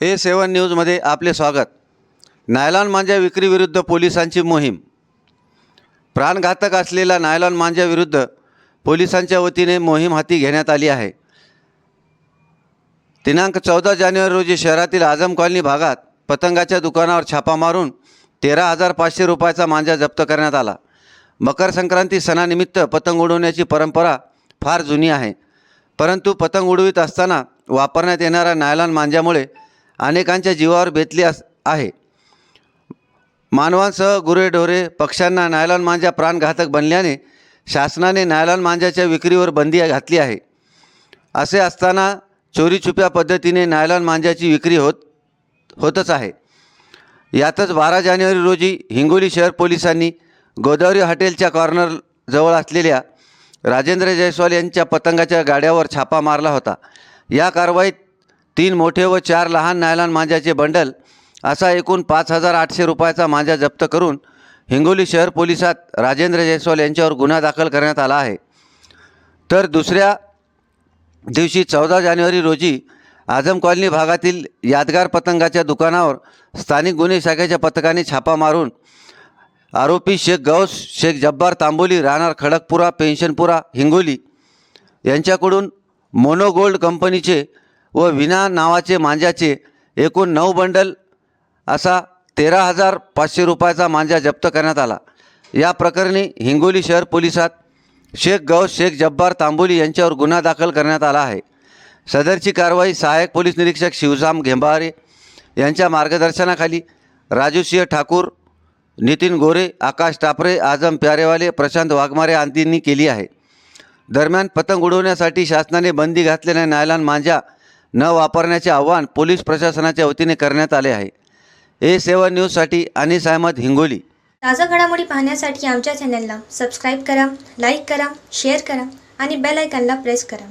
A7 न्यूजमध्ये आपले स्वागत। नायलॉन मांजा विक्रीविरुद्ध पोलिसांची मोहीम। प्राणघातक असलेला नायलॉन मांजाविरुद्ध पोलिसांच्या वतीने मोहीम हाती घेण्यात आली आहे। दिनांक 14 जानेवारी रोजी शहरातील आझम कॉलनी भागात पतंगाच्या दुकानावर छापा मारून 13,500 रुपयाचा मांजा जप्त करण्यात आला। मकर संक्रांती सणानिमित्त पतंग उडवण्याची परंपरा फार जुनी आहे, परंतु पतंग उडवित असताना वापरण्यात येणाऱ्या नायलॉन मांजामुळे अनेकांच्या जीवावर बेतली आहे। मानवांसह गुरेढोरे पक्ष्यांना नायलॉन मांजा प्राणघातक बनल्याने शासनाने नायलॉन मांजाच्या विक्रीवर बंदी घातली आहे। असे असताना चोरीछुप्या पद्धतीने नायलॉन मांजाची विक्री होतच आहे। यातच 12 जानेवारी रोजी हिंगोली शहर पोलिसांनी गोदावरी हॉटेलच्या कॉर्नर जवळ असलेल्या राजेंद्र जयस्वाल यांच्या पतंगाच्या गाड्यावर छापा मारला होता। या कारवाईत 3 मोठे व 4 लहान नायलॉन मांजाचे बंडल असा एकूण 5,800 रुपयाचा मांजा जप्त करून हिंगोली शहर पोलिसात राजेंद्र जयस्वाल यांच्यावर गुन्हा दाखल करण्यात आला आहे। तर दुसऱ्या दिवशी 14 जानेवारी रोजी आझम कॉलनी भागातील यादगार पतंगाच्या दुकानावर स्थानिक गुन्हे शाखेच्या पथकाने छापा मारून आरोपी शेख गौस शेख जब्बार तांबोली राहणार खडकपुरा पेन्शनपुरा हिंगोली यांच्याकडून मोनो गोल्ड कंपनीचे व विना नावाचे मांजाचे एकूण 9 बंडल असा 13,500 रुपयाचा मांजा जप्त करण्यात आला। या प्रकरणी हिंगोली शहर पोलिसात शेख गौस शेख जब्बार तांबोली यांच्यावर गुन्हा दाखल करण्यात आला आहे। सदरची कारवाई सहाय्यक पोलीस निरीक्षक शिवसाम घेंबारे यांच्या मार्गदर्शनाखाली राजू सिंह ठाकूर, नितीन गोरे, आकाश टापरे, आझम प्यारेवाले, प्रशांत वाघमारे आदींनी केली आहे। दरम्यान पतंग उडवण्यासाठी शासनाने बंदी घातलेल्या नायलॉन मांजा न वापरण्याचे आवाहन पोलीस प्रशासनाच्या वतीने करण्यात आले आहे। A7 न्यूजसाठी अनीस अहमद, हिंगोली। ताजा घडामोडी पाहण्यासाठी आमच्या चॅनलला सबस्क्राईब करा, लाईक करा, शेअर करा आणि बेल आयकॉनला प्रेस करा।